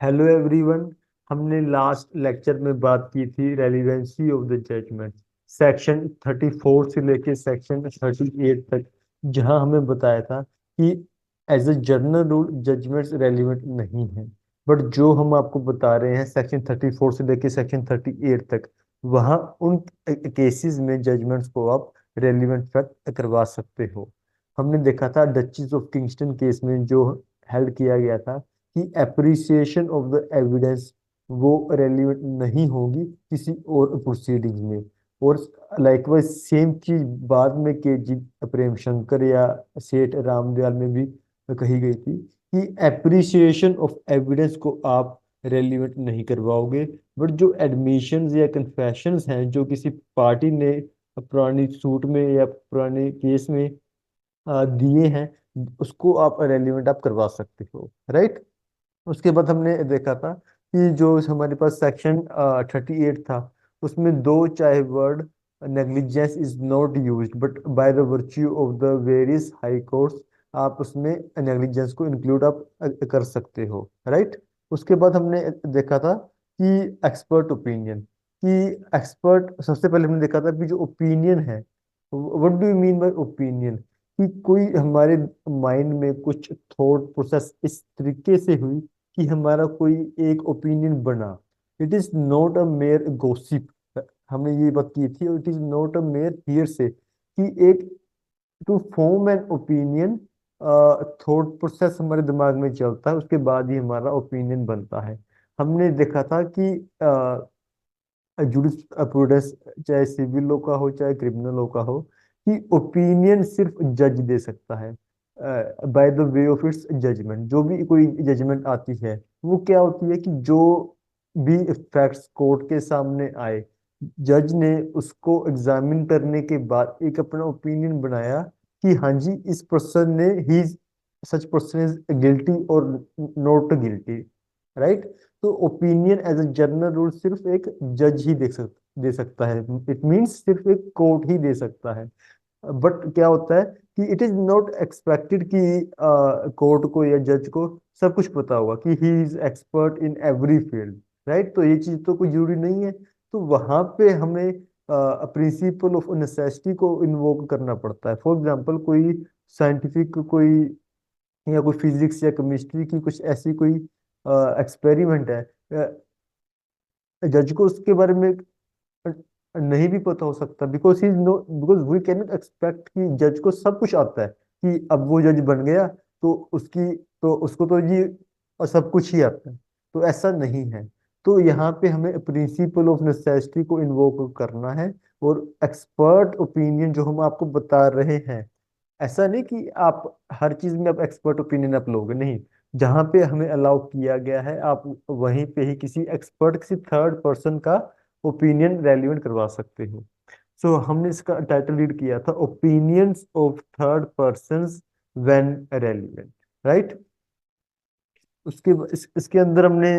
Hello everyone. हमने last lecture में बात की थी relevancy of the judgement, section 34 से लेके सेक्शन 38 तक, जहां हमें बताया था कि as a general rule judgements relevant नहीं है। बट जो हम आपको बता रहे हैं सेक्शन 34 से लेके सेक्शन 38 तक, वहां उन केसेस में जजमेंट्स को आप रेलिवेंट करवा सकते हो। हमने देखा था डचेस ऑफ किंगस्टन केस में जो हेल्ड किया गया था कि एप्रिसिएशन ऑफ द एविडेंस वो रेलिवेंट नहीं होगी किसी और प्रोसीडिंग्स में। और लाइकवाइज सेम चीज बाद में के जी प्रेम शंकर या सेठ रामदयाल में भी कही गई थी कि एप्रिसिएशन ऑफ एविडेंस को आप रेलिवेंट नहीं करवाओगे। बट जो एडमिशंस या कन्फेशंस हैं जो किसी पार्टी ने पुरानी सूट में या पुराने केस में दिए हैं, उसको आप रेलिवेंट आप करवा सकते हो, राइट। उसके बाद हमने देखा था कि जो हमारे पास सेक्शन 38 था, उसमें दो चाहे word negligence is not used but by the virtue of the various high courts, आप उसमें नेग्लिजेंस को इंक्लूड आप कर सकते हो, राइट। उसके बाद हमने देखा था कि एक्सपर्ट ओपिनियन, कि एक्सपर्ट सबसे पहले हमने देखा था कि जो ओपिनियन है, what do you mean bye opinion, कि कोई हमारे माइंड में कुछ थॉट प्रोसेस इस तरीके से हुई कि हमारा कोई एक ओपिनियन बना। It is not a mere gossip, हमने ये बात की थी। It is not a mere hearsay कि एक to form an opinion, thought process हमारे दिमाग में चलता है, उसके बाद ही हमारा ओपिनियन बनता है। हमने देखा था कि जुडिस चाहे सिविल लॉ का हो चाहे क्रिमिनल लॉ का हो, कि ओपिनियन सिर्फ जज दे सकता है by the way of its judgement. जो भी कोई जजमेंट आती है वो क्या होती है कि जो भी फैक्ट्स कोर्ट के सामने आए, जज ने उसको एग्जामिन करने के बाद एक अपना ओपिनियन बनाया कि हाँ जी, इस पर्सन ने ही सच पर्सन इज गिल्टी और नॉट गिल्टी, राइट। तो opinion as a general rule सिर्फ एक जज ही दे सकता है। इट मींस सिर्फ एक कोर्ट ही दे सकता है। बट क्या होता है कि इट इज नॉट एक्सपेक्टेड कि कोर्ट को या जज को सब कुछ पता होगा कि he is expert in every field, right. तो ये चीज तो कोई जरूरी नहीं है। तो वहां पे हमें प्रिंसिपल ऑफ नेसेसिटी को इन्वोक करना पड़ता है। फॉर एग्जांपल कोई साइंटिफिक कोई या कोई फिजिक्स या केमिस्ट्री की कुछ ऐसी कोई एक्सपेरिमेंट है, जज को उसके बारे में नहीं भी पता हो सकता, because he know, because we can not expect कि जज को सब कुछ आता है कि अब वो जज बन गया तो उसकी तो उसको तो ये सब कुछ ही आता है। तो ऐसा नहीं है। तो यहाँ पे हमें प्रिंसिपल ऑफ नेसेसिटी को इन्वोक करना है। और एक्सपर्ट ओपिनियन जो हम आपको बता रहे हैं, ऐसा नहीं कि आप हर चीज में आप एक्सपर्ट ओपिनियन आप लोगे, नहीं। जहां पे हमें अलाउ किया गया है आप वहीं पे ही किसी एक्सपर्ट, किसी थर्ड पर्सन का ओपिनियन रेलिवेंट करवा सकते हो। सो हमने इसका टाइटल रीड किया था opinions of third persons when relevant, right. इसके अंदर हमने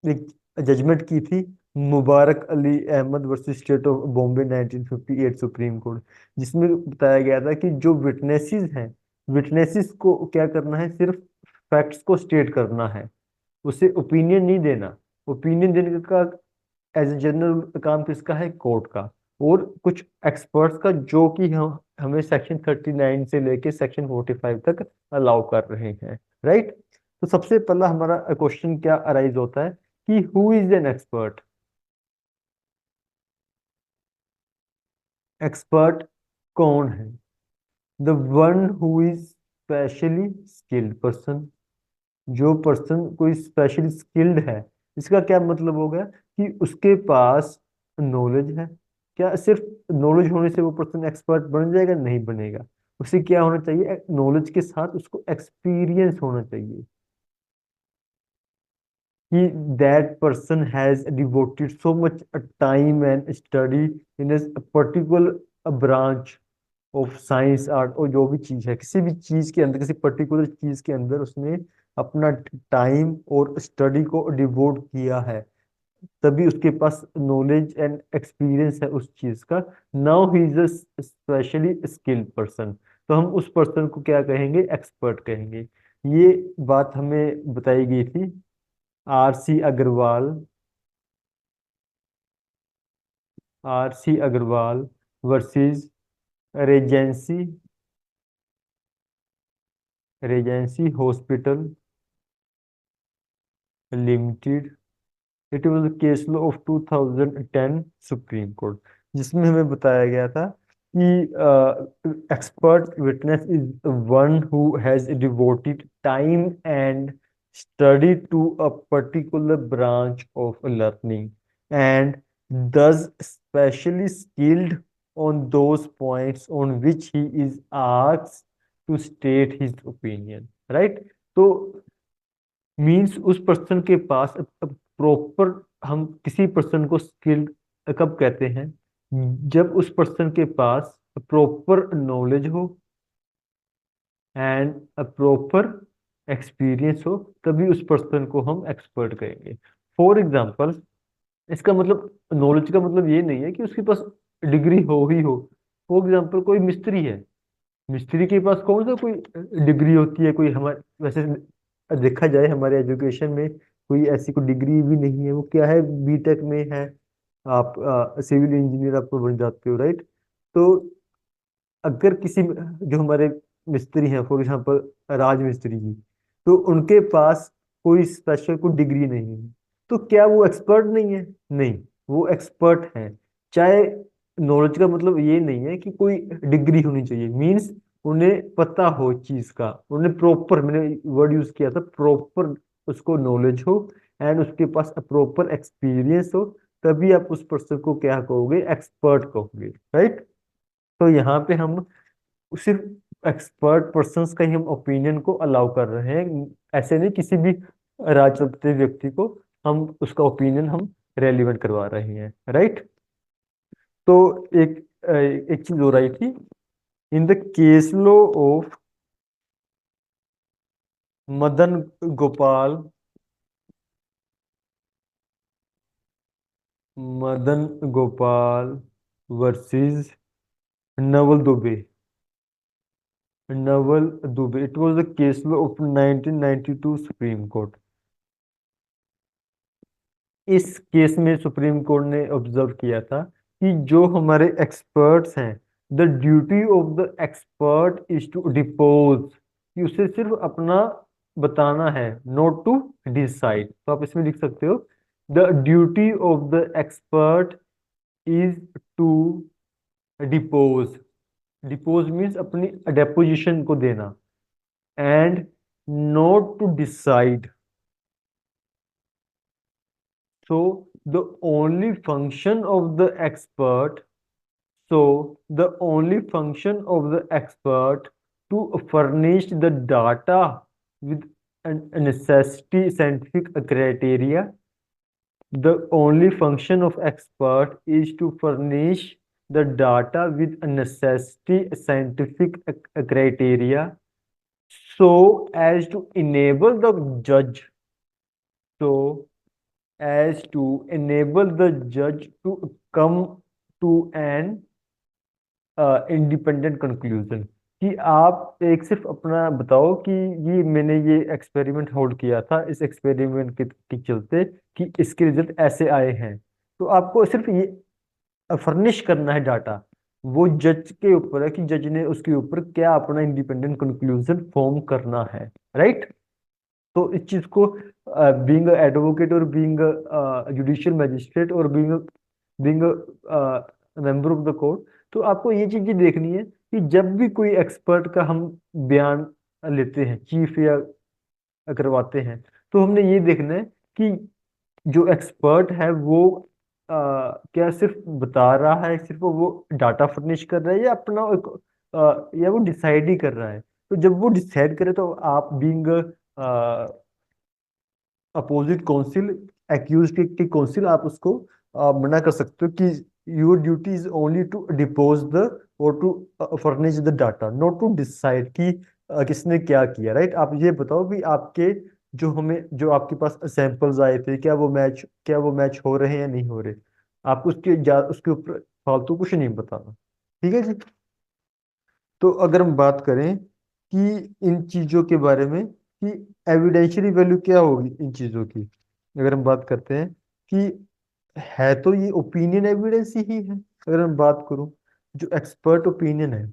एक जजमेंट की थी, Mubarak Ali Ahmad versus state of Bombay 1958 supreme court, जिसमें बताया गया था कि जो विटनेसेस हैं, विटनेसेस को क्या करना है, सिर्फ फैक्ट्स को स्टेट करना है, उसे ओपिनियन नहीं देना। ओपिनियन देने का एज ए जनरल काम किसका है, कोर्ट का। और कुछ एक्सपर्ट्स का जो कि हम हमें सेक्शन 39 से लेके सेक्शन 45 तक अलाउ कर रहे हैं, राइट। तो सबसे पहला हमारा क्वेश्चन क्या अराइज होता है कि who is an expert. Expert कौन है? The one who is specially skilled person. जो पर्सन कोई स्पेशली स्किल्ड है, इसका क्या मतलब होगा कि उसके पास नॉलेज है। क्या सिर्फ नॉलेज होने से वो पर्सन एक्सपर्ट बन जाएगा? नहीं बनेगा। उसे क्या होना चाहिए, नॉलेज के साथ उसको एक्सपीरियंस होना चाहिए, कि that person has devoted so much time and study in a particular branch of science art, और जो भी चीज है, किसी भी चीज के अंदर, किसी पर्टिकुलर चीज के अंदर उसने अपना टाइम और स्टडी को डिवोट किया है, तभी उसके पास नॉलेज एंड एक्सपीरियंस है उस चीज का। Now he is a specially skilled person, तो हम उस पर्सन को क्या कहेंगे, एक्सपर्ट कहेंगे। ये बात हमें बताई गई थी RC Agarwal, RC Agarwal versus Regency Regency hospital limited. It was case law of 2010 supreme court, जिसमें हमें बताया गया था कि expert witness is one who has devoted time and study to a particular branch of learning and thus specially skilled on those points on which he is asked to state his opinion, right? तो means उस person के पास proper, हम किसी person को skilled कब कहते हैं, जब उस पर्सन के पास प्रॉपर नॉलेज हो एंड प्रॉपर एक्सपीरियंस हो, तभी उस पर्सन को हम एक्सपर्ट कहेंगे। फॉर एग्जाम्पल, इसका मतलब नॉलेज का मतलब ये नहीं है कि उसके पास डिग्री हो ही हो। फॉर एग्जाम्पल, कोई मिस्त्री है, मिस्त्री के पास कौन सा कोई डिग्री होती है, कोई हमारे वैसे देखा जाए हमारे एजुकेशन में कोई ऐसी कोई डिग्री भी नहीं है। वो क्या है, बीटेक में है, आप सिविल इंजीनियर आप बन जाते हो, राइट? तो अगर किसी जो हमारे मिस्त्री हैं, फॉर एग्जाम्पल राज मिस्त्री जी, तो उनके पास कोई स्पेशल कोई डिग्री नहीं है, तो क्या वो एक्सपर्ट नहीं है? नहीं, वो एक्सपर्ट हैं। चाहे नॉलेज का मतलब ये नहीं है कि कोई डिग्री होनी चाहिए, मीन्स उन्हें पता हो चीज का, उन्हें प्रॉपर, मैंने वर्ड यूज किया था प्रॉपर, उसको नॉलेज हो एंड उसके पास प्रॉपर एक्सपीरियंस हो, तभी आप उस पर्सन को क्या कहोगे, एक्सपर्ट कहोगे, राइट? तो यहाँ पे हम सिर्फ एक्सपर्ट पर्संस का ही हम ओपिनियन को अलाउ कर रहे हैं, ऐसे नहीं किसी भी राजनीतिक व्यक्ति को हम उसका ओपिनियन हम रेलिवेंट करवा रहे हैं, राइट? तो एक एक चीज हो रही थी, in the case law of Madan Gopal, Madan Gopal versus Naval Dubey, Naval Dubey, it was the case law of 1992 Supreme Court. इस केस में सुप्रीम कोर्ट ने ऑब्जर्व किया था कि जो हमारे एक्सपर्ट्स हैं, the duty of the expert is to depose, कि उसे सिर्फ अपना बताना है, नॉट टू डिसाइड। तो आप इसमें लिख सकते हो, the duty of the expert is to depose, depose means अपनी डेपोजिशन को देना, and not to decide. So the only function of the expert, the only function of the expert to furnish the data with a necessity scientific criteria. The only function of expert is to furnish the data with a necessity scientific criteria so as to enable the judge, so as to enable the judge to come to an independent conclusion, कि आप एक सिर्फ अपना बताओ कि ये मैंने ये एक्सपेरिमेंट होल्ड किया था, इस एक्सपेरिमेंट के चलते कि इसके रिजल्ट ऐसे आए हैं। तो आपको सिर्फ ये फर्निश करना है डाटा, वो जज के ऊपर है कि जज ने उसके ऊपर क्या अपना इंडिपेंडेंट कंक्लूजन फॉर्म करना है, राइट? तो इस चीज को बीइंग एडवोकेट और बीइंग जुडिशियल मैजिस्ट्रेट और being being member of the court, तो आपको ये चीजें देखनी है कि जब भी कोई एक्सपर्ट का हम बयान लेते हैं, चीफ या करवाते हैं, तो हमने ये देखना है कि जो एक्सपर्ट है वो क्या सिर्फ बता रहा है, सिर्फ वो डाटा फर्निश कर रहा है, या अपना एक या वो डिसाइड ही कर रहा है। तो जब वो डिसाइड करे, तो आप बीइंग अपोजिट काउंसिल, एक्यूज की काउंसिल, आप उसको मना कर सकते हो कि your duty is only to depose the और to furnish the data, not to decide कि किसने क्या किया, राइट? आप ये बताओ कि आपके जो आपके पास सैंपल्स आए थे, क्या वो मैच हो रहे हैं या नहीं हो रहे। आप उसके ऊपर फालतू कुछ नहीं बताना, ठीक है जी? तो अगर हम बात करें कि इन चीजों के बारे में, कि एविडेंशियली वैल्यू क्या होगी इन चीजों की। अगर हम बात करते हैं कि है तो ये ओपिनियन एविडेंस ही है। अगर हम बात करूं, जो एक्सपर्ट ओपिनियन है,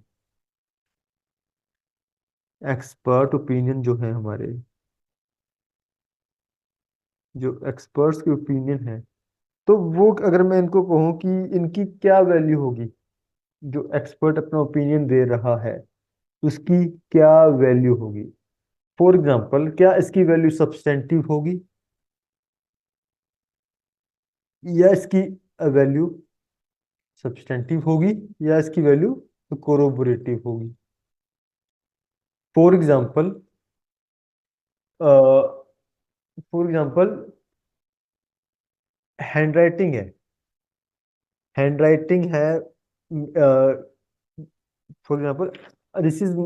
एक्सपर्ट ओपिनियन जो है हमारे, जो एक्सपर्ट्स के ओपिनियन है, तो वो अगर मैं इनको कहूँ कि इनकी क्या वैल्यू होगी, जो एक्सपर्ट अपना ओपिनियन दे रहा है उसकी क्या वैल्यू होगी। फॉर एग्जाम्पल, क्या इसकी वैल्यू सब्सटेंटिव होगी, या इसकी वैल्यू सब्सटेंटिव होगी, या इसकी वैल्यू कोरोबोरेटिव होगी। For example, for example hand writing है, हैंड राइटिंग है, for example this is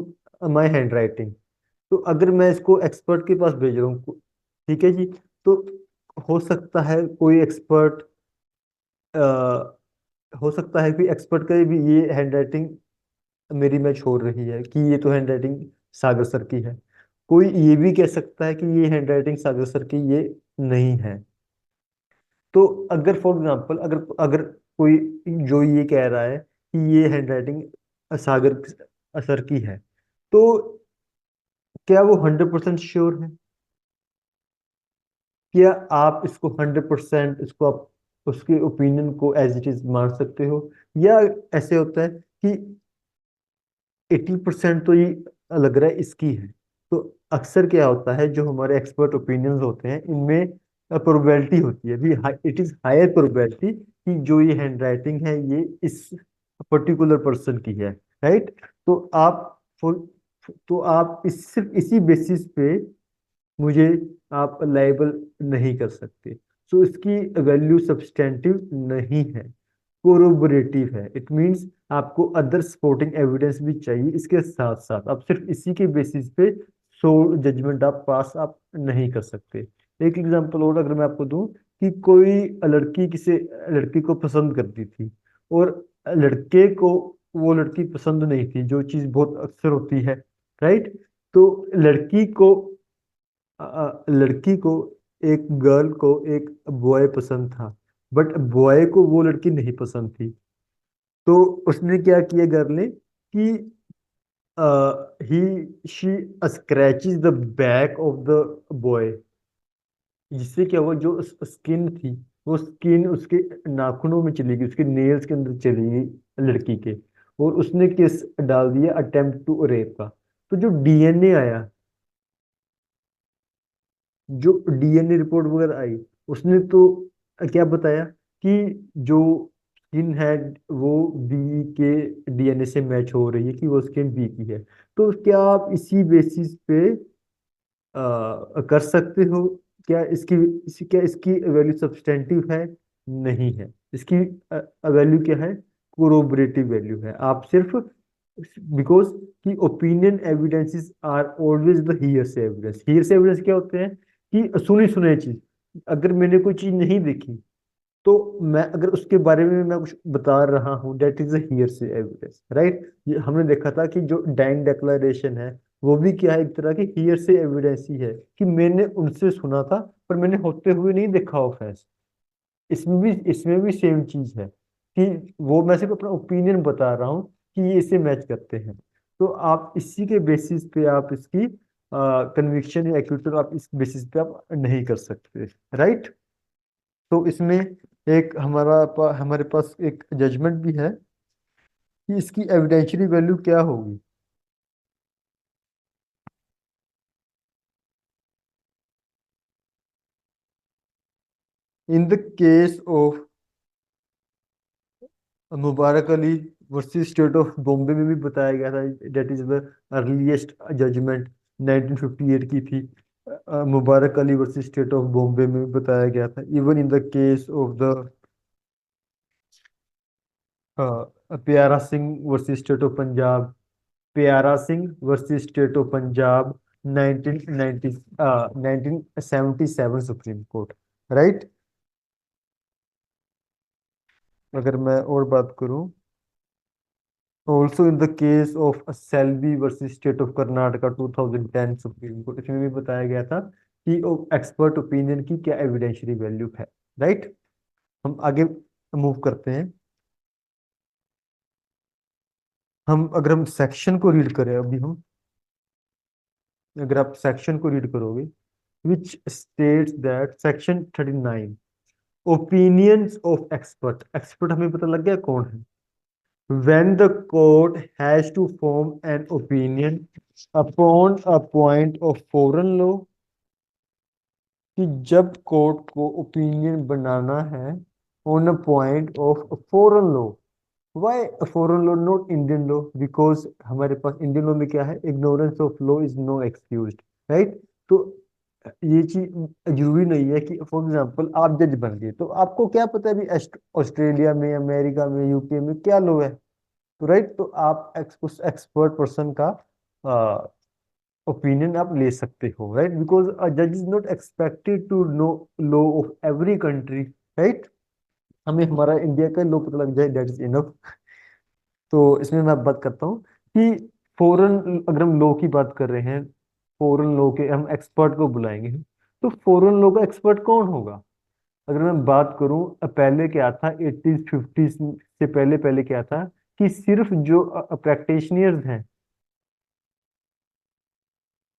my hand writing. तो अगर मैं इसको एक्सपर्ट के पास भेज रहा हूँ, ठीक है जी, तो हो सकता है कोई एक्सपर्ट, हो सकता है कि एक्सपर्ट का भी ये हैंड राइटिंग मेरी मैच हो रही है कि ये तो हैंड राइटिंग सागर सर की है। कोई ये भी कह सकता है कि ये हैंड राइटिंग सागर सर की ये नहीं है। तो अगर फॉर एग्जांपल, अगर अगर कोई जो ये कह रहा है कि ये हैंड राइटिंग सागर सर की है, तो क्या वो 100% श्योर है? क्या आप इसको 100% इसको आप उसके ओपिनियन को एज इट इज मान सकते हो? या ऐसे होता है कि 80% तो ये लग रहा है इसकी है। तो अक्सर क्या होता है, जो हमारे एक्सपर्ट ओपिनियंस होते हैं इनमें प्रोबेबिलिटी होती है भी, इट इज हायर प्रोबेबिलिटी कि जो ये हैंड राइटिंग है ये इस पर्टिकुलर पर्सन की है, राइट। तो आप तो आप सिर्फ इसी बेसिस पे मुझे आप लाइबल नहीं कर सकते। सो इसकी वैल्यू सब्सटेंटिव नहीं है, कोरोबोरेटिव है। इट मींस आपको अदर सपोर्टिंग एविडेंस भी चाहिए इसके साथ साथ, आप सिर्फ इसी के बेसिस पे सो जजमेंट आप पास आप नहीं कर सकते। एक एग्जांपल और अगर मैं आपको दूं कि कोई लड़की किसी लड़की को पसंद करती थी, और लड़के को वो लड़की पसंद नहीं थी, जो चीज बहुत अक्सर होती है, राइट। तो लड़की को लड़की को, एक गर्ल को एक बॉय पसंद था, बट बॉय को वो लड़की नहीं पसंद थी। तो उसने क्या किया गर्ल ने कि ही she scratches the back of the boy, जिससे क्या हुआ, जो स्किन थी वो स्किन उसके नाखूनों में चली गई, उसके नेल्स के अंदर चली गई लड़की के। और उसने केस डाल दिया अटेम्प्ट टू रेप का। तो जो डीएनए आया, जो डीएनए रिपोर्ट वगैरह आई, उसने तो क्या बताया कि जो स्किन है वो बी के डीएनए से मैच हो रही है, कि वो स्किन बी की है। तो क्या आप इसी बेसिस पे कर सकते हो? क्या इसकी वैल्यू सब्सटेंटिव है? नहीं है। इसकी वैल्यू क्या है? कोरोबरेटिव वैल्यू है। आप सिर्फ बिकॉज कि opinion evidences are always the hearsay evidence. Hearsay evidence क्या होते हैं कि सुनी सुनाई चीज, अगर मैंने कोई चीज नहीं देखी, तो मैं अगर उसके बारे में मैं कुछ बता रहा हूँ, that is hearsay evidence, right. ये हमने देखा था कि जो डाइंग डिक्लेरेशन है वो भी क्या है, एक तरह की हियरसे एविडेंस ही है, कि मैंने उनसे सुना था पर मैंने होते हुए नहीं देखा ऑफेंस। इसमें भी सेम चीज है कि वो मैं सिर्फ अपना ओपिनियन बता रहा हूँ कि ये इसे मैच करते हैं। तो आप इसी के बेसिस पे आप इसकी कन्विक्शन या एक्विटल आप इस बेसिस पे आप नहीं कर सकते, राइट। तो इसमें एक हमारे पास एक जजमेंट भी है कि इसकी एविडेंशियली वैल्यू क्या होगी। In the case of Mubarak Ali versus state of Bombay में भी बताया गया था, that is the earliest judgment 1958 की थी। Mubarak Ali versus state of Bombay में भी बताया गया था। Even in the case of the Pyara Singh versus state of Punjab, Pyara Singh versus state of Punjab 1990 1977 supreme court, right. अगर मैं और बात करूं, also in the case of Selvi versus state of Karnataka 2010 supreme court, इसमें भी बताया गया था कि एक्सपर्ट ओपिनियन की क्या एविडेंशियरी वैल्यू है। राइट, हम आगे मूव करते हैं। हम अगर हम सेक्शन को रीड करें, अभी हम अगर आप सेक्शन को रीड करोगे, which states that section 39 opinions of expert, expert हमें पता लग गया कौन है। When the court has to form an opinion upon a point of foreign law, कि जब कोर्ट को ओपिनियन बनाना है on a point of foreign law. Why foreign law not Indian law? Because हमारे पास इंडियन लॉ में क्या है, ignorance of law is no excused. Right, तो ये चीज जरूरी नहीं है कि फॉर एग्जांपल आप जज बन गए तो आपको क्या पता है अभी ऑस्ट्रेलिया में, अमेरिका में, यूके में क्या लॉ है। तो राइट, तो आप उस एक्सपर्ट पर्सन का ओपिनियन आप ले सकते हो। राइट, बिकॉज अ जज is not expected to know law of every country. Right, हमें हमारा इंडिया का लॉ पता लग जाए, दैट इज इनफ। तो इसमें मैं बात करता हूँ कि फॉरेन, अगर हम लॉ की बात कर रहे हैं, फॉरेन लॉ के हम एक्सपर्ट को बुलाएंगे, तो फॉरेन लॉ का एक्सपर्ट कौन होगा? अगर मैं बात करूं, पहले क्या था 80s 50s से पहले पहले क्या था कि सिर्फ जो प्रैक्टिशनर्स हैं,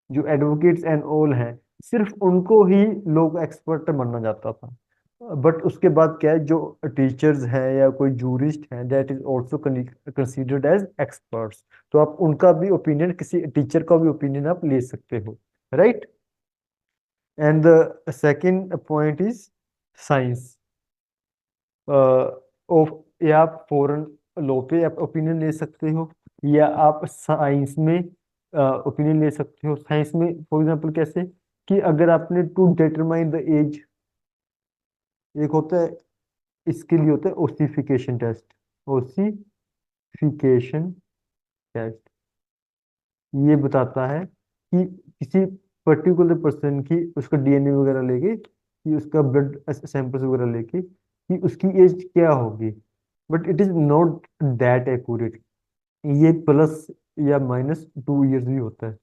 जो एडवोकेट्स एंड ऑल हैं, सिर्फ उनको ही लोग एक्सपर्ट माना जाता था। बट उसके बाद क्या है, जो टीचर्स हैं या कोई जूरिस्ट हैं, that is also considered as experts. तो आप उनका भी ओपिनियन, किसी टीचर का भी ओपिनियन आप ले सकते हो। Right, and the second point is science of, या आप फॉरेन लॉ पे आप ओपिनियन ले सकते हो, या आप साइंस में ओपिनियन ले सकते हो। साइंस में फॉर एग्जांपल कैसे, कि अगर आपने टू डिटरमाइन द एज, एक होता है, इसके लिए होता है ओसिफिकेशन टेस्ट, ओसिफिकेशन टेस्ट। ये बताता है कि किसी पर्टिकुलर पर्सन की, उसका डीएनए वगैरह लेके, कि उसका ब्लड सैंपल्स वगैरह लेके, कि उसकी एज क्या होगी। But it is not that accurate. ये प्लस या -2 इयर्स भी होता है,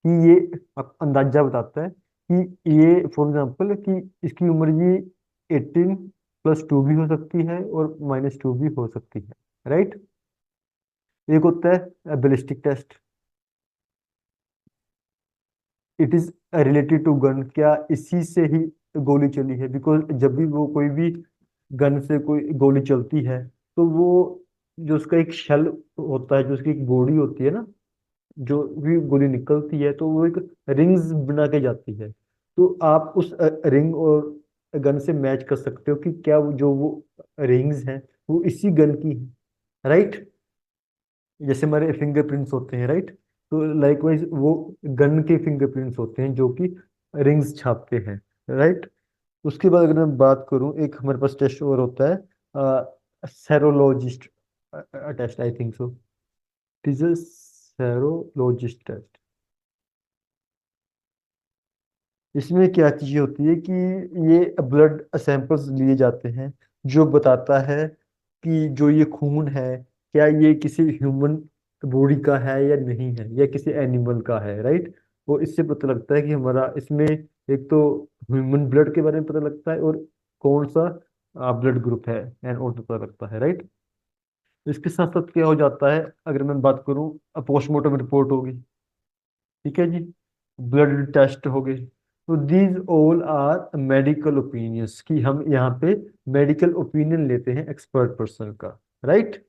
कि ये अंदाजा बताता है कि ये फॉर एग्जांपल कि इसकी उम्र ये 18+2 भी हो सकती है और -2 भी हो सकती है। राइट, एक होता है ballistic test, it is related to gun, क्या इसी से ही गोली चली है? बिकॉज जब भी वो कोई भी गन से कोई गोली चलती है, तो वो जो उसका एक शेल होता है, जो उसकी एक बॉडी होती है ना, जो भी गोली निकलती है तो वो एक रिंग्स बना के जाती है। तो आप उस रिंग और गन से मैच कर सकते हो कि क्या जो वो रिंग्स हैं वो इसी गन की है। राइट, जैसे हमारे फिंगरप्रिंट्स होते हैं। राइट, तो लाइकवाइज वो गन के फिंगरप्रिंट्स होते हैं जो कि रिंग्स छापते हैं। राइट, उसके बाद अगर मैं बात करूं, एक हमारे पास टेस्ट और होता है serologist test, I think so, it is a serologist test. इसमें क्या चीजें होती है कि ये ब्लड सैंपल्स लिए जाते हैं, जो बताता है कि जो ये खून है, क्या ये किसी ह्यूमन बॉडी का है या नहीं है, या किसी एनिमल का है। राइट, वो इससे पता लगता है कि हमारा इसमें एक तो ह्यूमन ब्लड के बारे में पता लगता है, और कौन सा ब्लड ग्रुप है एंड और पता लगता है। राइट, इसके साथ साथ क्या हो जाता है, अगर मैं बात करूं, पोस्टमार्टम रिपोर्ट होगी, ठीक है जी, ब्लड टेस्ट हो गए। तो these all are medical opinions, कि हम यहाँ पे मेडिकल ओपिनियन लेते हैं एक्सपर्ट पर्सन का। राइट,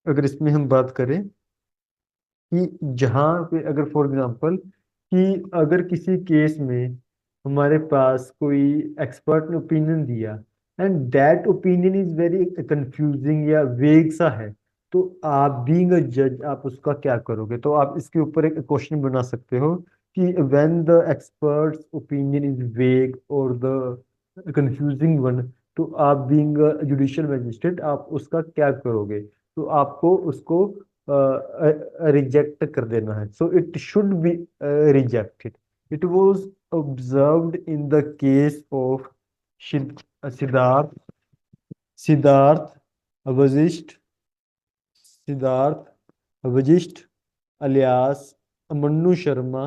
अगर इसमें हम बात करें कि जहाँ पे अगर फॉर एग्जांपल कि अगर किसी केस में हमारे पास कोई एक्सपर्ट ने ओपिनियन दिया and that opinion is very confusing या वेग सा है, तो आप बीइंग अ जज आप उसका क्या करोगे? तो आप इसके ऊपर एक क्वेश्चन बना सकते हो कि when the experts opinion is वेग और द कंफ्यूजिंग वन, तो आप बीइंग अ जुडिशियल मैजिस्ट्रेट आप उसका क्या करोगे? तो आपको उसको रिजेक्ट कर देना है। So it should be rejected. It was observed in the case of Siddharth Siddharth Vashishtha Siddharth Vashishtha alias Mannu Sharma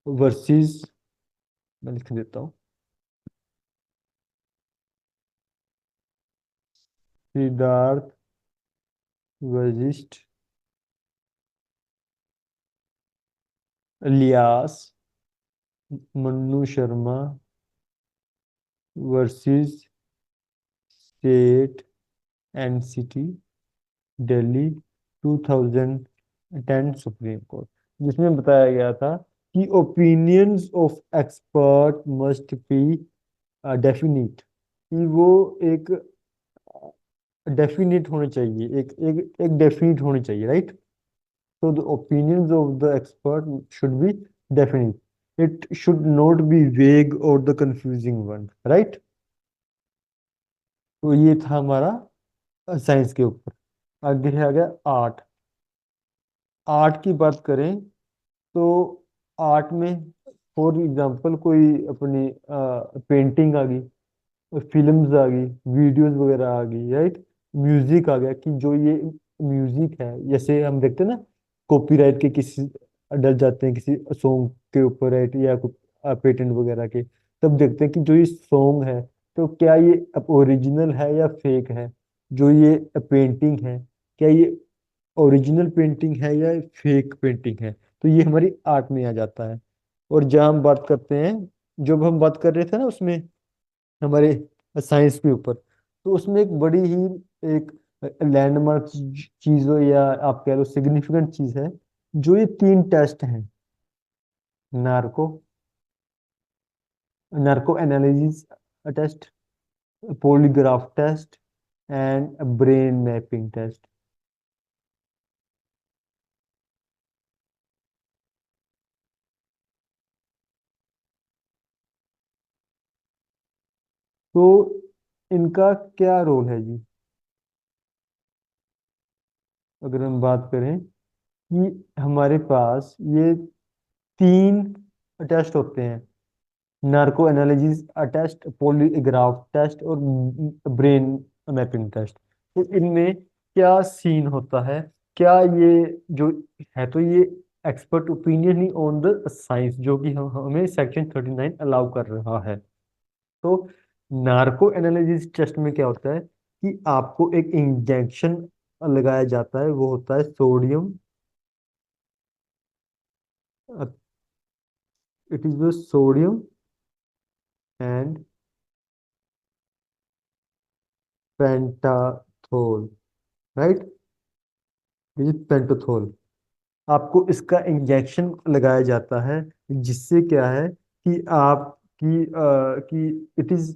versus, मैं लिख देता हूँ, Siddharth Vashishtha alias Mannu Sharma versus state NCT Delhi 2010 supreme court, जिसमें बताया गया था कि opinions of expert must be definite, कि वो एक डेफिनिट होने चाहिए, एक एक एक डेफिनिट होनी चाहिए, right. So the opinions of the expert should be definite. It should not be vague or the confusing one, right? तो ये था हमारा साइंस के ऊपर। आगे है आ गया आर्ट। आर्ट की बात करें तो आर्ट में फॉर एग्जांपल कोई अपनी पेंटिंग आ गई, फिल्म्स आ गई, वीडियोस वगैरह आ गई, राइट। म्यूजिक आ गया, कि जो ये म्यूजिक है, जैसे हम देखते हैं ना, कॉपीराइट के किसी डल जाते हैं किसी सॉन्ग के ऊपर, राइट, या पेटेंट वगैरह के, तब देखते हैं कि जो ये सॉन्ग है, तो क्या ये ओरिजिनल है या फेक है। जो ये पेंटिंग है, क्या ये ओरिजिनल पेंटिंग है या फेक पेंटिंग है। तो ये हमारी आर्ट में आ जाता है। और जहाँ हम बात करते हैं, जब हम बात कर रहे थे ना उसमें, हमारे साइंस के ऊपर, तो उसमें एक बड़ी ही एक लैंडमार्क चीज हो, या आप कह लो सिग्निफिकेंट चीज है, जो ये तीन टेस्ट हैं, narco narco analysis test, polygraph test and brain mapping test. तो इनका क्या रोल है जी, अगर हम बात करें कि हमारे पास ये तीन टेस्ट होते हैं, narco analysis test, polygraph test और ब्रेन मैपिंग टेस्ट। तो इनमें क्या सीन होता है, क्या ये जो है, तो ये expert opinion he on the science, जो कि हमें सेक्शन 39 अलाउ कर रहा है। तो नार्को एनालिसिस टेस्ट में क्या होता है कि आपको एक इंजेक्शन लगाया जाता है, वो होता है sodium, it is the sodium and pentothal, right, ये पेंटाथोल। आपको इसका इंजेक्शन लगाया जाता है, जिससे क्या है कि कि इट इज,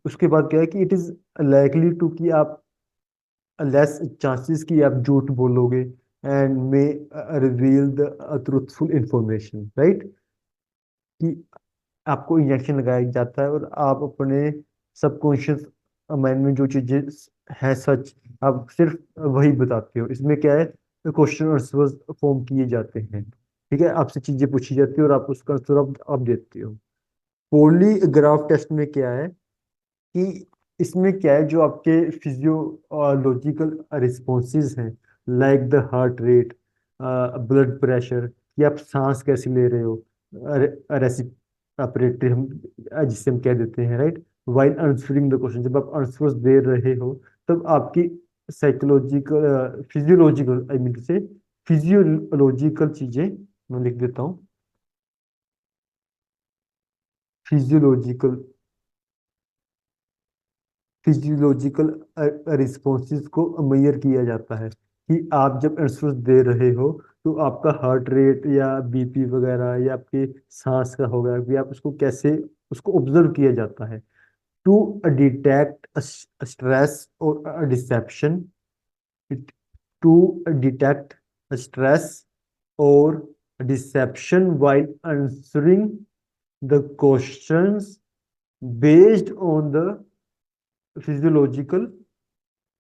उसके बाद क्या है कि इट इज लाइकली टू, कि आप लेस चांसेस कि आप झूठ बोलोगे, and may reveal the truthful information, right. कि आपको इंजेक्शन लगाया जाता है और आप अपने सबकॉन्शियस माइंड में जो चीजें हैं सच, आप सिर्फ वही बताते हो। इसमें क्या है, क्वेश्चन आंसर फॉर्म किए जाते हैं, ठीक है, आपसे चीजें पूछी जाती है और आप उसका आंसर आप देते हो। पॉलीग्राफ टेस्ट में क्या है कि इसमें क्या है, जो आपके फिजियोलॉजिकल रिस्पॉन्सेज हैं, like the heart rate, blood pressure, कि आप सांस कैसे ले रहे हो, रेसिपिरेटरी हम जिससे हम कह देते हैं, right. While answering the question, जब आप आंसर्स दे रहे हो, तब आपकी साइकोलॉजिकल फिजियोलॉजिकल, आई मीन से फिजियोलॉजिकल चीजें, मैं लिख देता हूँ, फिजियोलॉजिकल फिजियोलॉजिकल रिस्पॉन्सेज को मेजर किया जाता है, कि आप जब आंसर्स दे रहे हो, तो आपका हार्ट रेट या बीपी वगैरह या आपके सांस का होगा, कि आप उसको कैसे, उसको ऑब्जर्व किया जाता है, टू डिटेक्ट स्ट्रेस और डिसेप्शन, टू डिटेक्ट स्ट्रेस और deception while answering the questions based on the physiological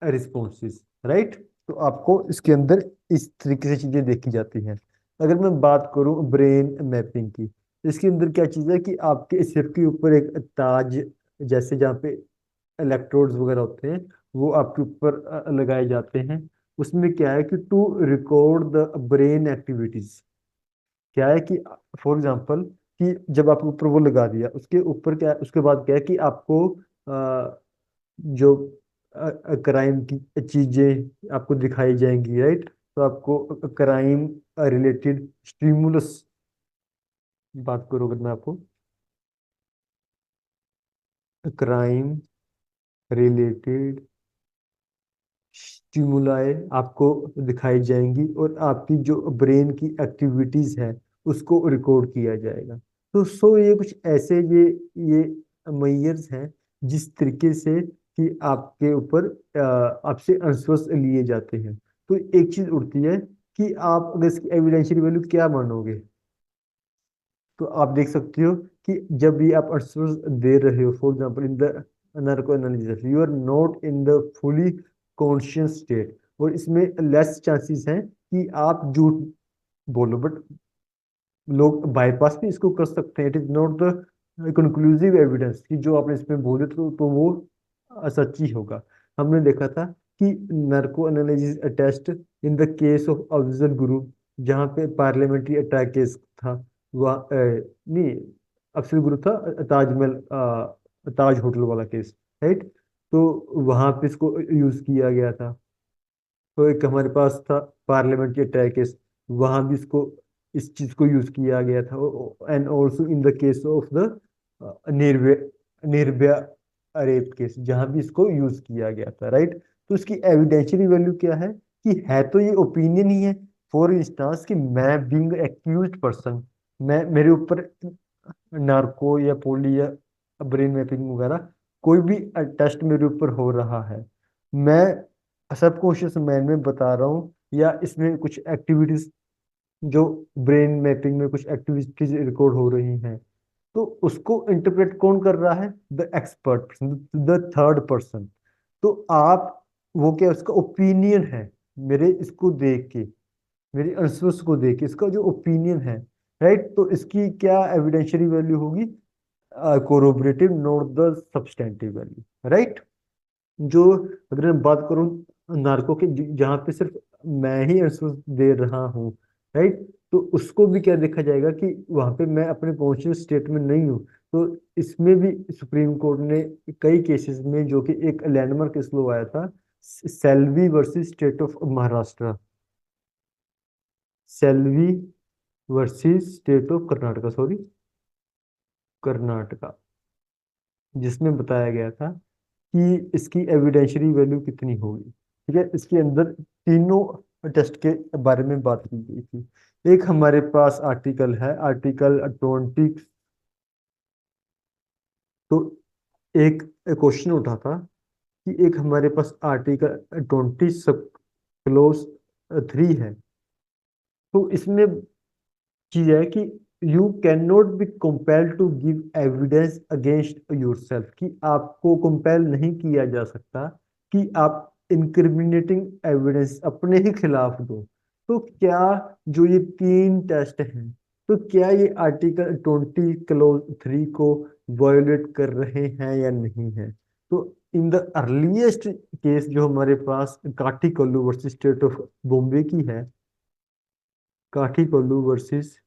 responses, right. तो आपको इसके अंदर इस तरीके से चीजें देखी जाती हैं। अगर मैं बात करूं ब्रेन मैपिंग की, इसके अंदर क्या चीज़ है कि आपके सिर के ऊपर एक ताज जैसे, जहाँ पे इलेक्ट्रोड्स वगैरह होते हैं, वो आपके ऊपर लगाए जाते हैं। उसमें क्या है कि to record the brain activities. क्या है कि फॉर एग्जांपल कि जब आपके ऊपर वो लगा दिया, उसके ऊपर क्या है, उसके बाद क्या है कि आपको जो क्राइम की चीजें आपको दिखाई जाएंगी, राइट। तो आपको क्राइम रिलेटेड स्टिमुलस बात करो, अगर मैं आपको क्राइम रिलेटेड स्टिमुलाई आपको दिखाई जाएंगी, और आपकी जो ब्रेन की एक्टिविटीज है उसको रिकॉर्ड किया जाएगा। तो ये कुछ ऐसे ये मैयर्स हैं जिस तरीके से कि आपके ऊपर आपसे आंसर्स लिए जाते हैं। तो एक चीज उठती है कि आप अगर इसकी एविडेंशियल वैल्यू क्या मानोगे। तो आप देख सकते हो कि जब भी आप आंसर्स दे रहे हो, for example in the narco analysis, you are not in the fully conscious state, और इसमें लेस चांसेस हैं कि आप झूठ बोलो। बट लोग बाईपास भी इसको कर सकते हैं। It is not the conclusive evidence कि जो आपने इसमें बोले तो वो सच ही होगा। हमने देखा था कि narco analysis test in the case of Afzal Guru, जहाँ पे पार्लियामेंट्री अटैक केस था, वह नहीं, अफजल गुरु था, ताजमहल ताज होटल वाला केस, राइट। तो वहां पे इसको यूज किया गया था। तो एक हमारे पास था पार्लियामेंट्री अटैक केस, वहां भी इसको इस चीज को यूज किया गया था। And also in the case of the Nirbhaya Nirbhaya rape case, जहां भी इसको यूज किया गया था, राइट। तो इसकी एविडेंशियल वैल्यू क्या है कि है तो ये ओपिनियन ही है। फॉर इंस्टांस कि मैं बीइंग एक्यूज्ड पर्सन, मैं मेरे ऊपर नार्को या पोली या ब्रेन मैपिंग वगैरह कोई भी टेस्ट मेरे ऊपर हो रहा है, मैं सबकॉन्शियस माइंड में बता रहा हूँ, या इसमें कुछ एक्टिविटीज जो ब्रेन मैपिंग में कुछ एक्टिविटीज रिकॉर्ड हो रही हैं, तो उसको इंटरप्रेट कौन कर रहा है? The expert person, the third person. तो आप वो क्या, उसका ओपिनियन है मेरे इसको देख के, मेरी आंसर्स को देख के इसका जो ओपिनियन है, राइट। तो इसकी क्या एविडेंशियरी वैल्यू होगी? Corroborative, not the substantive value, right. जो अगर मैं बात करूं नार्को के, जहाँ पे सिर्फ मैं ही आंसर दे रहा हूँ, राइट। तो उसको भी क्या देखा जाएगा कि वहां पे मैं अपने कॉन्शियस स्टेट में नहीं हूँ। तो इसमें भी सुप्रीम कोर्ट ने कई केसेस में, जो कि एक लैंडमार्क केस लो आया था, Selvi versus state of Maharashtra, Selvi versus state of Karnataka, sorry, Karnataka, जिसमें बताया गया था कि इसकी एविडेंशियरी वैल्यू कितनी होगी। ठीक है, इसके अंदर तीनों टेस्ट के बारे में बात की गई थी। एक हमारे पास आर्टिकल है, आर्टिकल 20। तो एक क्वेश्चन उठा था कि एक हमारे पास आर्टिकल 20 सब क्लोज 3 है। तो इसमें चीज है कि you can not be compelled to give evidence against yourself, कि आपको कंपेल नहीं किया जा सकता कि आप इंक्रिमिनेटिंग एविडेंस अपने ही खिलाफ दो। तो क्या जो ये तीन टेस्ट हैं, तो क्या ये आर्टिकल 20 क्लोज 3 को वायोलेट कर रहे हैं या नहीं है? तो इन द अर्लीस्ट केस जो हमारे पास Kathi Kollu versus state of Bombay की है, Kathi Kollu versus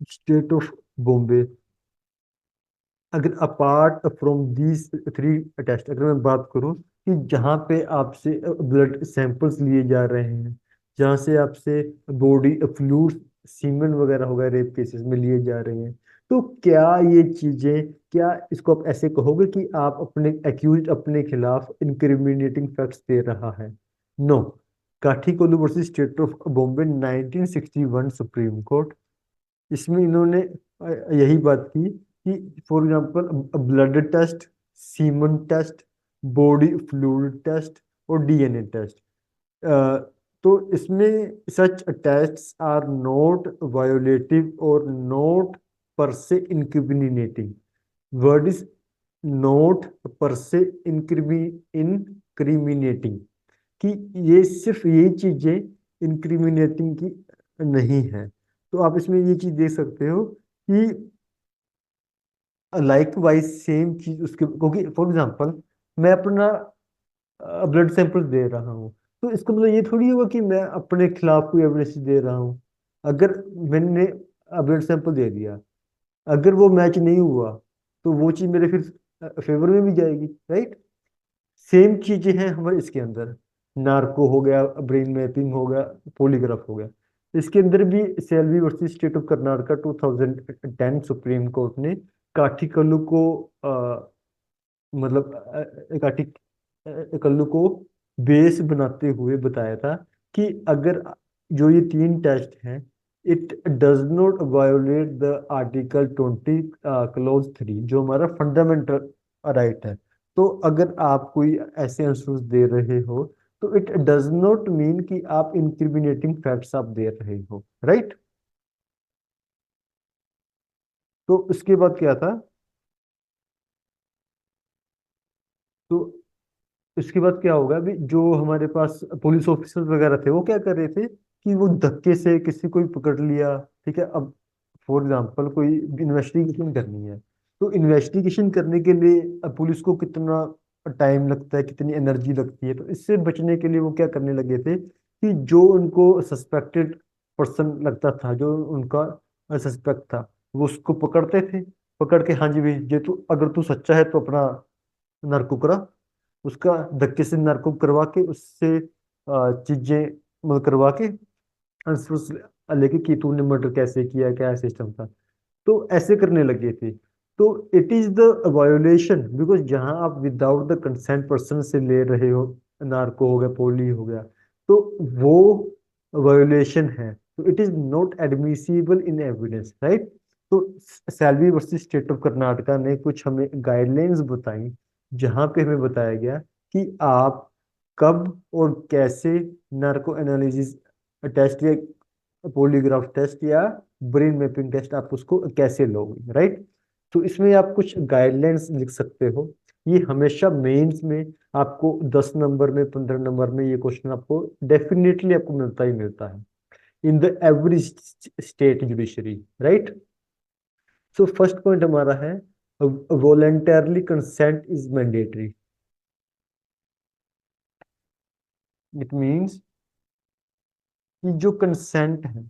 state of Bombay, अगर apart from these three test, अगर मैं बात करूं कि जहां पे आपसे ब्लड सैंपल्स लिए जा रहे हैं, जहां से आपसे बॉडी फ्लूइड, सीमेन वगैरह हो गए रेप केसेस में लिए जा रहे हैं, तो क्या ये चीजें, क्या इसको आप ऐसे कहोगे कि आप अपने एक्यूज अपने खिलाफ इंक्रिमिनेटिंग फैक्ट्स दे रहा है? No. Kathi Kollu versus state of Bombay 1961 Supreme court, इसमें इन्होंने यही बात की कि for example blood test, semen test, body fluid test और डीएनए टेस्ट, तो इसमें such tests are not violative और नॉट पर से इंक्रिमिनेटिंग। वर्ड इज नॉट पर से इनक्रिमिनेटिंग, कि ये सिर्फ ये चीजें इंक्रिमिनेटिंग की नहीं है। तो आप इसमें ये चीज देख सकते हो कि लाइक वाइज सेम चीज उसके, क्योंकि फॉर एग्जांपल मैं अपना ब्लड सैंपल दे रहा हूँ, तो इसका मतलब ये थोड़ी होगा कि मैं अपने खिलाफ कोई एविडेंस दे रहा हूँ। अगर मैंने ब्लड सैंपल दे दिया, अगर वो मैच नहीं हुआ, तो वो चीज मेरे फिर फेवर में भी जाएगी, राइट। सेम चीजें हैं हमारे इसके अंदर, नार्को हो गया, ब्रेन मैपिंग हो गया, पॉलीग्राफ हो गया। इसके अंदर भी Selvi versus state of Karnataka 2010 supreme court ने काठीकल्लू को मतलब काठीकल्लू को बेस बनाते हुए बताया था कि अगर जो ये तीन टेस्ट हैं, it does not violet the article 20 clause 3, जो हमारा फंडामेंटल राइट है। तो अगर आप कोई ऐसे आंसर्स दे रहे हो, तो इट डज नॉट मीन कि आप इंक्रिमिनेटिंग फैक्ट्स आप दे रहे हो, राइट। तो उसके बाद क्या था, तो इसके बाद क्या होगा, अभी जो हमारे पास पुलिस ऑफिसर्स वगैरह थे, वो क्या कर रहे थे कि वो धक्के से किसी को भी पकड़ लिया, ठीक है। अब फॉर एग्जांपल कोई इन्वेस्टिगेशन करनी है, तो इन्वेस्टिगेशन करने के लिए अब पुलिस को कितना टाइम लगता है, कितनी एनर्जी लगती है, तो इससे बचने के लिए वो क्या करने लगे थे कि जो उनको सस्पेक्टेड पर्सन लगता था, जो उनका सस्पेक्ट था, वो उसको पकड़ते थे। पकड़ के, हाँ जी भाई, ये तू, अगर तू सच्चा है तो अपना नर्को करा, उसका धक्के से नर्को करवा के उससे चीजें मतलब करवा के आंसर्स लेके कि तूने मर्डर कैसे किया, क्या सिस्टम था। तो ऐसे करने लगे थे। तो it is the violation, because जहां आप विदाउट द कंसेंट पर्सन से ले रहे हो, नार्को हो गया, पोली हो गया, तो वो वायोलेशन है, तो it is not admissible in evidence, right. तो सैल्वी वर्सेस स्टेट ऑफ कर्नाटका ने कुछ हमें गाइडलाइंस बताई, जहां पे हमें बताया गया कि आप कब और कैसे नार्को एनालिसिस टेस्ट या पॉलीग्राफ टेस्ट या ब्रेन मैपिंग टेस्ट आप उसको कैसे लोगे, राइट। तो इसमें आप कुछ गाइडलाइंस लिख सकते हो। ये हमेशा मेंस में आपको 10 नंबर में, 15 नंबर में ये क्वेश्चन आपको डेफिनेटली आपको मिलता ही मिलता है in the every state judiciary, right. So first point हमारा है, voluntarily consent is mandatory. It means कि जो कंसेंट है,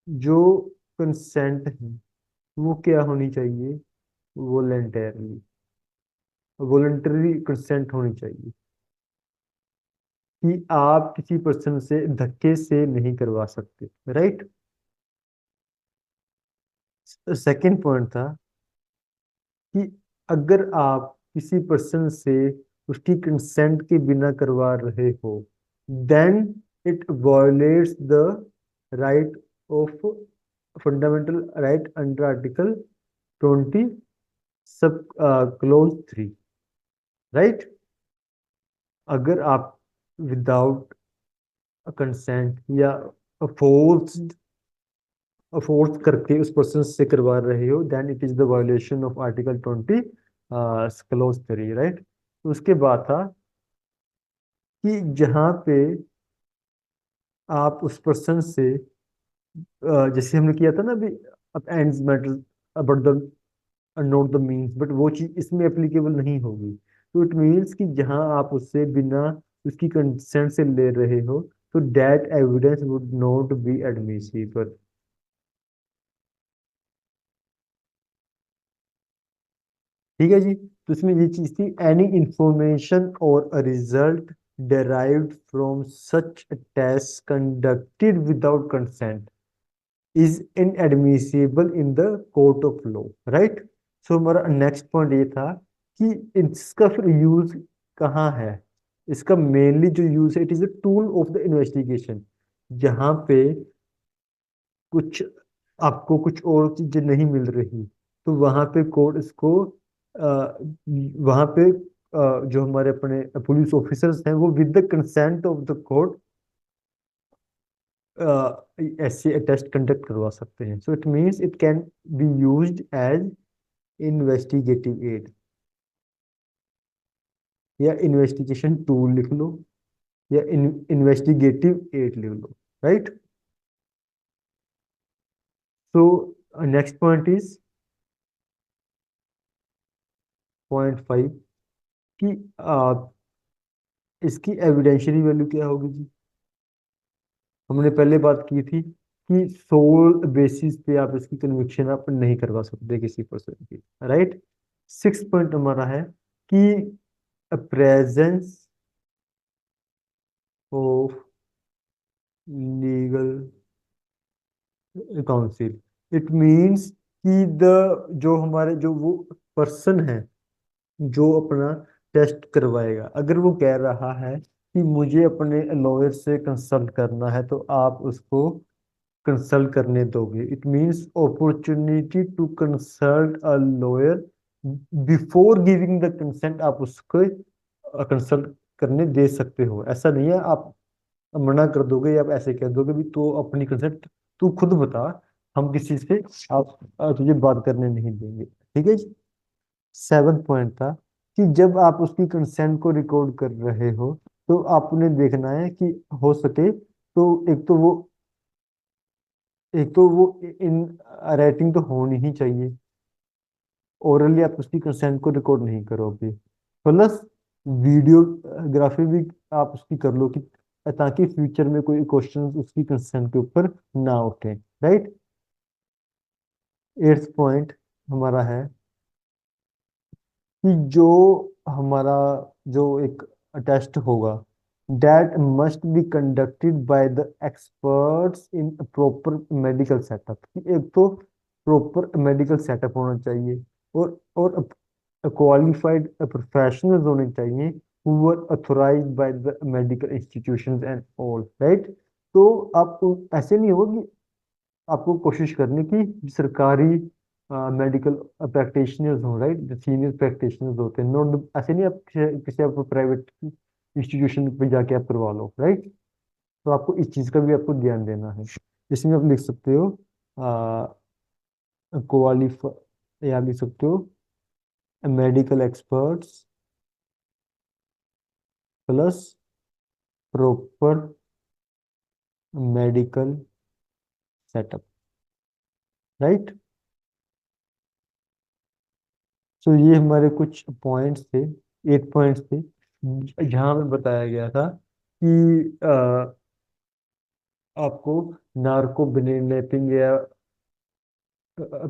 जो कंसेंट है, वो क्या होनी चाहिए, वॉलेंटरली, वॉलेंटरी कंसेंट होनी चाहिए, कि आप किसी पर्सन से धक्के से नहीं करवा सकते, राइट। सेकंड पॉइंट था कि अगर आप किसी पर्सन से उसकी कंसेंट के बिना करवा रहे हो, then it violates the right of fundamental right under article 20 sub clause 3, right. अगर आप विदाउट कंसेंट या फोर्स फोर्स करके उस पर्सन से करवा रहे हो, then it is the violation of article 20 clause 3, right. उसके बाद था कि जहाँ पे आप उस पर्सन से जैसे हमने किया था ना अभी, अब ends matter about the note the means, but वो चीज इसमें एप्लीकेबल नहीं होगी। तो इट मीन्स कि जहाँ आप उससे बिना उसकी कंसेंट से ले रहे हो, तो that evidence would not be admissible. ठीक है जी। तो इसमें ये चीज थी, एनी इंफॉर्मेशन और a result derived from such a test conducted without consent is inadmissible in the court of law, right। सो हमारा नेक्स्ट पॉइंट ये था कि इसका फिर यूज कहाँ है। इसका मेनली जो यूज है, it is a tool of the investigation. जहाँ पे कुछ आपको कुछ और चीजें नहीं मिल रही, तो वहां पे कोर्ट इसको वहां पे जो हमारे अपने पुलिस ऑफिसर्स हैं, वो with the consent of the court ऐसे टेस्ट कंडक्ट करवा सकते हैं। So it means it can be used as investigative aid, या इन्वेस्टिगेशन टूल लिख लो, या इन्वेस्टिगेटिव एड लिख लो, right. So next point is point 5, कि इसकी एविडेंशियली वैल्यू क्या होगी जी। हमने पहले बात की थी कि सोल बेसिस पे आप इसकी कन्विक्शन आप नहीं करवा सकते किसी पर्सन की, राइट। सिक्स पॉइंट हमारा है कि presence of legal council, it means कि जो हमारे जो वो पर्सन है जो अपना टेस्ट करवाएगा, अगर वो कह रहा है कि मुझे अपने लॉयर से कंसल्ट करना है, तो आप उसको कंसल्ट करने दोगे। It means opportunity to consult a lawyer before giving the consent, आप उसको कंसल्ट करने दे सकते हो। ऐसा नहीं है आप मना कर दोगे या आप ऐसे कह दोगे भी तो अपनी कंसेंट तू खुद बता, हम किसी से आप तुझे बात करने नहीं देंगे, ठीक है जी। सेवन पॉइंट था कि जब आप उसकी कंसेंट को रिकॉर्ड कर रहे हो, तो आपने देखना है कि हो सके तो एक तो वो इन राइटिंग तो होनी ही चाहिए, ओरली आप उसकी कंसेंट को रिकॉर्ड नहीं करोगे। प्लस वीडियोग्राफी भी आप उसकी कर लो कि ताकि फ्यूचर में कोई क्वेश्चन उसकी कंसेंट के ऊपर ना उठे, राइट। एट्थ पॉइंट हमारा है कि जो हमारा जो एक टेस्ट होगा, that must be conducted by the experts in proper medical setup. एक तो प्रॉपर मेडिकल सेटअप होना चाहिए, और क्वालिफाइड प्रोफेशनल्स होने चाहिए who were authorised by the medical institutions and all, right. तो आपको ऐसे नहीं होगा कि आपको कोशिश करनी कि सरकारी मेडिकल प्रैक्टिशनर्स हो, राइट, जो सीनियर प्रैक्टिशनर्स होते हैं। नॉट ऐसे नहीं आप किसी आप प्राइवेट इंस्टीट्यूशन पे जाके आप करवा लो, राइट। तो आपको इस चीज़ का भी आपको ध्यान देना है। इसमें आप लिख सकते हो क्वालिफाई, या लिख सकते हो medical experts plus proper medical setup, right. तो ये हमारे कुछ पॉइंट्स थे, एट पॉइंट्स थे, जहाँ में बताया गया था कि आपको नार्को मैपिंग या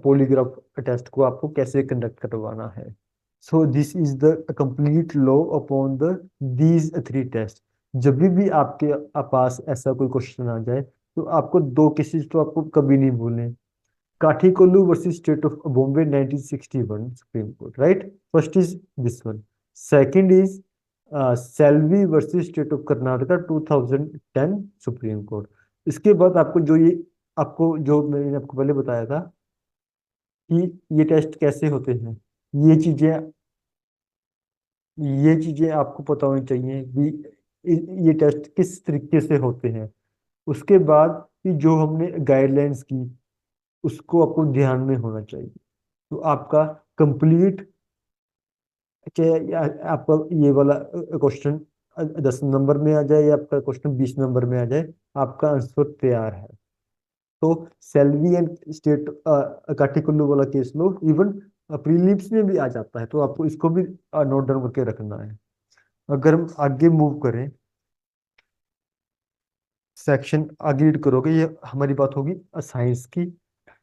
पॉलीग्राफ टेस्ट को आपको कैसे कंडक्ट करवाना है। So this is the complete law upon the these three test. जब भी आपके पास ऐसा कोई क्वेश्चन आ जाए, तो आपको दो केसेस तो आपको कभी नहीं भूलने। Kathikolu versus State of Bombay 1961 Supreme Court, right? First is this one. Second is Salvi versus State of Karnataka 2010 Supreme Court. इसके बाद आपको जो ये आपको जो मैंने आपको पहले बताया था कि ये टेस्ट कैसे होते हैं, ये चीजें ये चीजें आपको पता होनी चाहिए कि ये टेस्ट किस तरीके से होते हैं। उसके बाद कि जो हमने गाइडलाइंस की, उसको आपको ध्यान में होना चाहिए। तो आपका कंप्लीट, चाहे आपका ये वाला क्वेश्चन 10 नंबर में आ जाए या आपका क्वेश्चन 20 नंबर में आ जाए, आपका आंसर तैयार है। तो सेल्वी एंड स्टेट काटिकुल्लू वाला केस लो, इवन प्रीलिम्स में भी आ जाता है, तो आपको इसको भी नोट डाउन करके रखना है। अगर हम आगे मूव करें, सेक्शन आगे रीड करोगे, ये हमारी बात होगी साइंस की।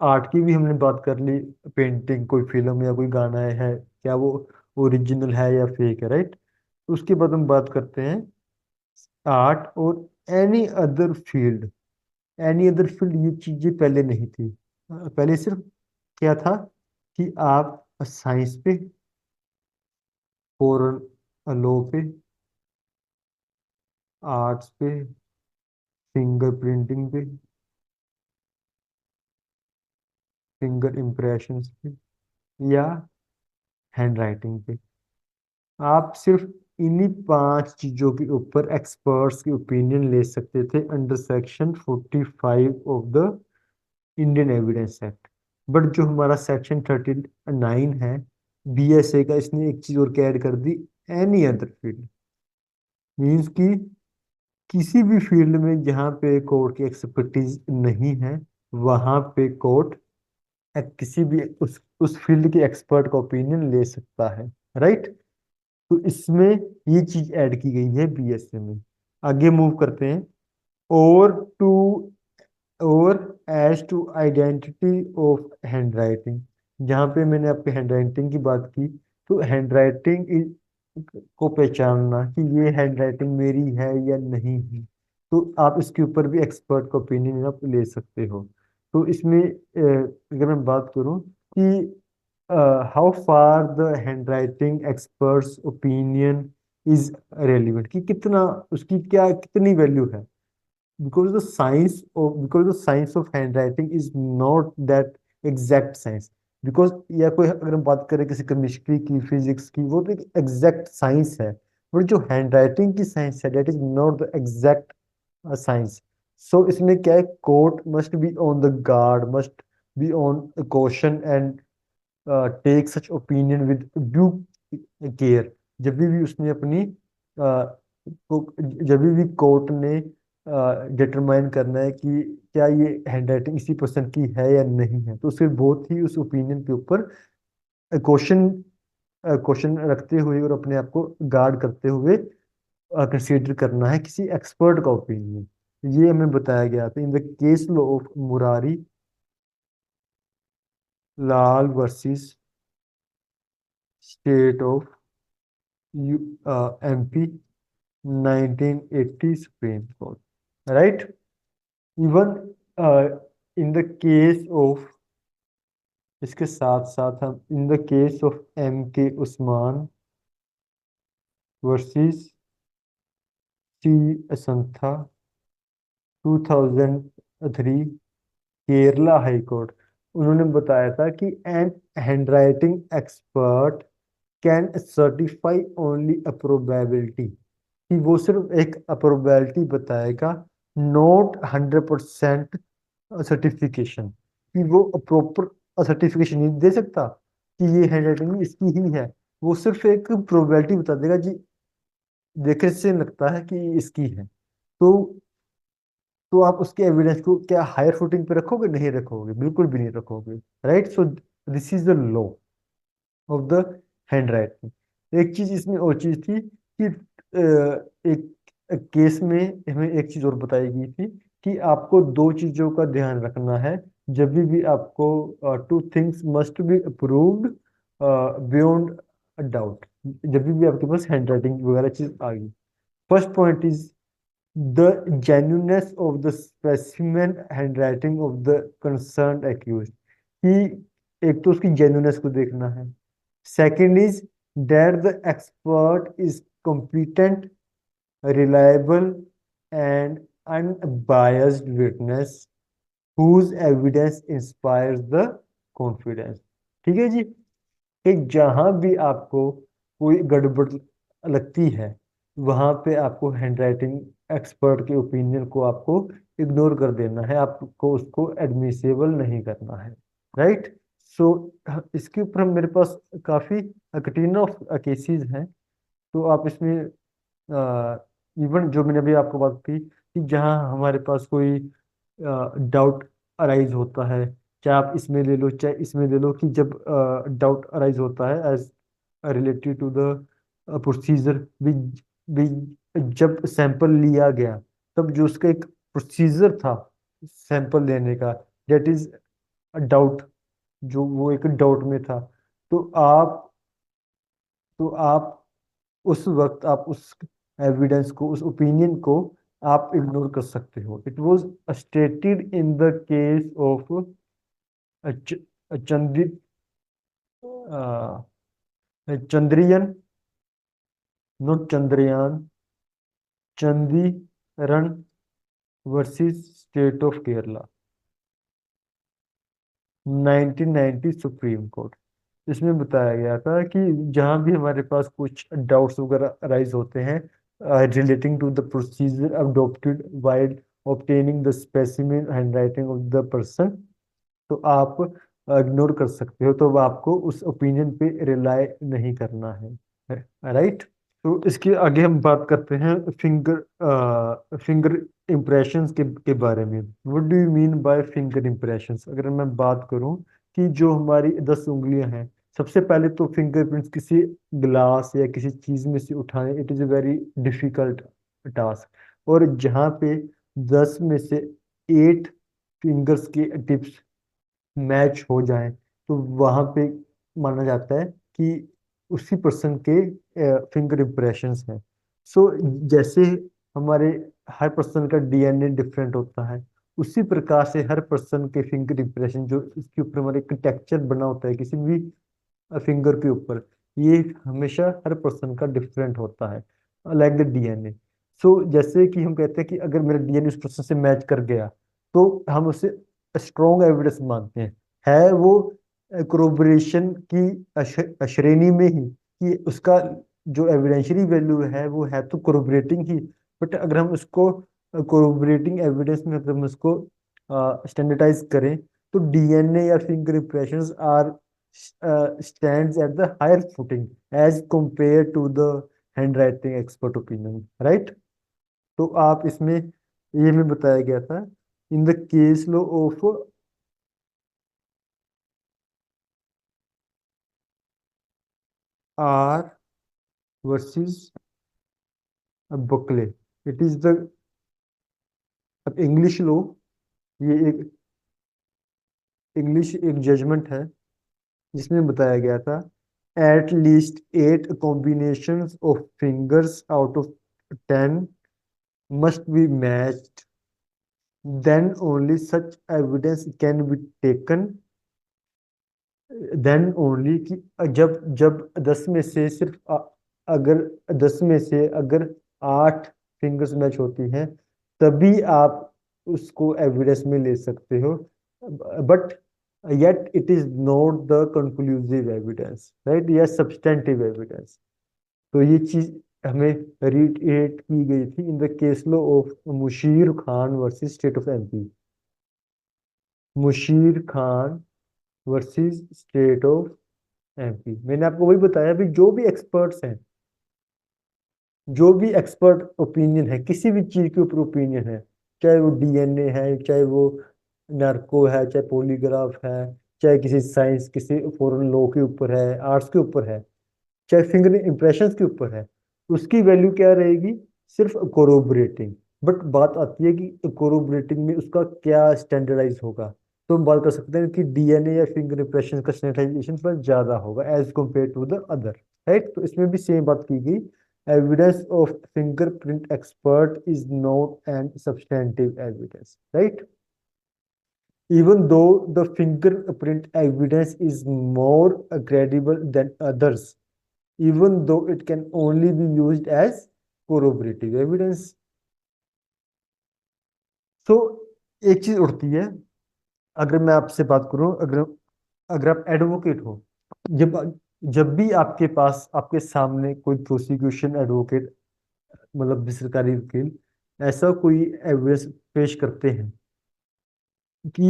आर्ट की भी हमने बात कर ली, पेंटिंग, कोई फिल्म या कोई गाना है, क्या वो ओरिजिनल है या फेक है, राइट। उसके बाद हम बात करते हैं आर्ट और any other field. Any other field ये चीजें पहले नहीं थी। पहले सिर्फ क्या था कि आप साइंस पे, फॉरन लॉ पे, आर्ट्स पे, फिंगर प्रिंटिंग पे, फिंगर इम्प्रेशंस पे, या हैंड राइटिंग पे, आप सिर्फ इन्हीं पांच चीजों के ऊपर एक्सपर्ट्स की ओपिनियन ले सकते थे under section 45 of the Indian evidence act. But जो हमारा सेक्शन 39 है बीएसए का, इसने एक चीज और ऐड कर दी, एनी अदर फील्ड। मीन्स कि किसी भी फील्ड में जहाँ पे कोर्ट की एक्सपर्टीज नहीं है, वहां पे कोर्ट किसी भी उस फील्ड के एक्सपर्ट का ओपिनियन ले सकता है, राइट। तो इसमें ये चीज ऐड की गई है बीएसए में। आगे मूव करते हैं। और टू और as to identity of hand writing, जहाँ पे मैंने आपके हैंड राइटिंग की बात की, तो हैंड राइटिंग को पहचानना कि ये हैंड राइटिंग मेरी है या नहीं है, तो आप इसके ऊपर भी एक्सपर्ट का ओपिनियन आप ले सकते हो। तो इसमें अगर मैं बात करूं कि how far the hand writing experts opinion is relevant, कि कितना उसकी क्या कितनी वैल्यू है, because the science of handwriting is not that exact science, because या कोई अगर हम बात करें किसी केमिस्ट्री की फिजिक्स की, वो तो एक एग्जैक्ट साइंस है, बट जो हैंड राइटिंग की साइंस है that is not the exact science. So इसमें क्या है, court must be on the guard, must be on caution and take such opinion with due care. जब भी उसने अपनी जब भी कोर्ट ने डिटरमाइन करना है कि क्या ये हैंडराइटिंग इसी पर्सन की है या नहीं है, तो उसे बहुत ही उस ओपिनियन के ऊपर क्वेश्चन क्वेश्चन रखते हुए और अपने आप को गार्ड करते हुए कंसीडर करना है किसी एक्सपर्ट का ओपिनियन। ये हमें बताया गया था in the case law of Murari Lal versus state of MP 1980 supreme court, right. Even in the case of, इसके साथ साथ हम in the case of M K Usman versus C Asantha 2003 Kerala high court, उन्होंने बताया था कि an handwriting expert can certify only a probability, कि वो सिर्फ एक प्रोबेबिलिटी बताएगा, नॉट 100% सर्टिफिकेशन, कि वो प्रॉपर सर्टिफिकेशन नहीं दे सकता कि ये हैंडराइटिंग इसकी ही है। वो सिर्फ एक प्रोबेबिलिटी बता देगा जी, देखने से लगता है कि ये इसकी है। तो आप उसके एविडेंस को क्या हायर फुटिंग पे रखोगे? नहीं रखोगे, बिल्कुल भी नहीं रखोगे, right. So this is the law of the hand writing. एक चीज इसमें और चीज थी कि एक केस में हमें एक चीज और बताई गई थी कि आपको दो चीजों का ध्यान रखना है जब भी आपको, two things must be approved beyond doubt, जब भी आपके पास हैंड राइटिंग वगैरह चीज आ गई। First point is the genuineness of the specimen handwriting of the concerned accused, कि एक तो उसकी genuineness को देखना है। Second is that the expert is competent, reliable and unbiased witness whose evidence inspires the confidence। ठीक है जी, कि जहां भी आपको कोई गड़बड़ लगती है वहां पे आपको हैंडराइटिंग एक्सपर्ट के ओपिनियन को आपको इग्नोर कर देना है, आपको उसको एडमिसेबल नहीं करना है, राइट। सो इसके ऊपर मेरे पास काफी कटीन ऑफ केसेस हैं। तो आप इसमें इवन जो मैंने अभी आपको बात की कि जहाँ हमारे पास कोई डाउट अराइज होता है, चाहे आप इसमें ले लो चाहे इसमें ले लो, कि जब डाउट अराइज होता है as related to the procedure भी, भी जब सैंपल लिया गया तब जो उसका एक प्रोसीजर था सैंपल लेने का, डेट इज डाउट, जो वो एक डाउट में था, तो आप उस वक्त आप उस एविडेंस को, उस ओपिनियन को आप इग्नोर कर सकते हो। It was stated in the case of Chandi Chandriyan, not Chandrayaan, Chandiran versus state of Kerala 1990 supreme court. इसमें बताया गया था कि जहां भी हमारे पास कुछ डाउट्स वगैरह अराइज होते हैं relating to the procedure adopted while obtaining the specimen handwriting of the person, तो आप इग्नोर कर सकते हो, तो अब आपको उस ओपिनियन पे रिलाई नहीं करना है, राइट। तो इसके आगे हम बात करते हैं फिंगर इम्प्रेशंस के बारे में। What do you mean bye finger impressions? अगर मैं बात करूं कि जो हमारी 10 उंगलियां हैं, सबसे पहले तो फिंगरप्रिंट्स किसी ग्लास या किसी चीज में से उठाने, it is a very difficult task. और जहाँ पे 10 में से 8 फिंगर्स के टिप्स मैच हो जाएं, तो वहां पे माना जाता है कि उसी पर्सन के फिंगर इम्प्रेशंस हैं। सो जैसे हमारे हर पर्सन का डीएनए डिफरेंट होता है, उसी प्रकार से हर पर्सन के फिंगर इम्प्रेशन जो इसके ऊपर हमारे एक टेक्सचर बना होता है किसी भी फिंगर के ऊपर, ये हमेशा हर पर्सन का डिफरेंट होता है, लाइक द डीएनए। सो जैसे कि हम कहते हैं कि अगर मेरा डीएनए उस पर्सन से मैच कर गया, तो हम उसे स्ट्रॉन्ग एविडेंस मानते हैं। है वो कोरोबोरेशन की श्रेणी में ही, कि उसका जो एविडेंशियरी वैल्यू है वो है तो कोरोबरेटिंग ही। बट अगर हम उसको कोरोबरेटिंग एविडेंस में अगर हम उसको स्टैंडर्डाइज करें, तो डीएनए या finger impressions are stands at the higher footing as compared to the handwriting expert opinion, right? तो आप इसमें ये में बताया गया था, in the case law of R versus Buckley, it is the English law, ये एक इंग्लिश एक जजमेंट है जिसमें बताया गया था, at least 8 combinations of fingers out of 10 must be matched, then only such evidence can be taken, then only कि जब जब 10 में से सिर्फ अगर 10 में से अगर 8 फिंगर्स मैच होती हैं, तभी आप उसको एविडेंस में ले सकते हो। But yet it is not the conclusive evidence, right, या सब्सटेंटिव एविडेंस। तो ये चीज हमें रिटेट की गई थी in the case law of Mushir Khan versus state of MP. Mushir Khan versus state of MP, मैंने आपको वही बताया भी, जो भी एक्सपर्ट्स हैं, जो भी एक्सपर्ट ओपिनियन है किसी भी चीज के ऊपर ओपिनियन है, चाहे वो डीएनए है, चाहे वो नार्को है, चाहे पॉलीग्राफ है, चाहे किसी साइंस किसी फॉरेन लॉ के ऊपर है, आर्ट्स के ऊपर है, चाहे फिंगर इम्प्रेशंस के ऊपर है, उसकी वैल्यू क्या रहेगी? सिर्फ कोरोबरेटिंग। बट बात आती है कि कोरोबरेटिंग में उसका क्या स्टैंडर्डाइज होगा। तो हम बात कर सकते हैं कि डीएनए या फिंगर इम्प्रेशन का स्टैंडर्डाइजेशन पर ज्यादा होगा as compare to the other, right. तो इसमें भी सेम बात की गई, evidence of fingerprint expert is not an substantive evidence, right. Even though the fingerprint evidence is more credible than others, even though it can only be used as corroborative evidence. तो एक चीज उठती है, अगर मैं आपसे बात करूं, अगर अगर आप एडवोकेट हो, जब जब भी आपके पास आपके सामने कोई प्रोसिक्यूशन एडवोकेट, मतलब सरकारी वकील, ऐसा कोई एविडेंस पेश करते हैं कि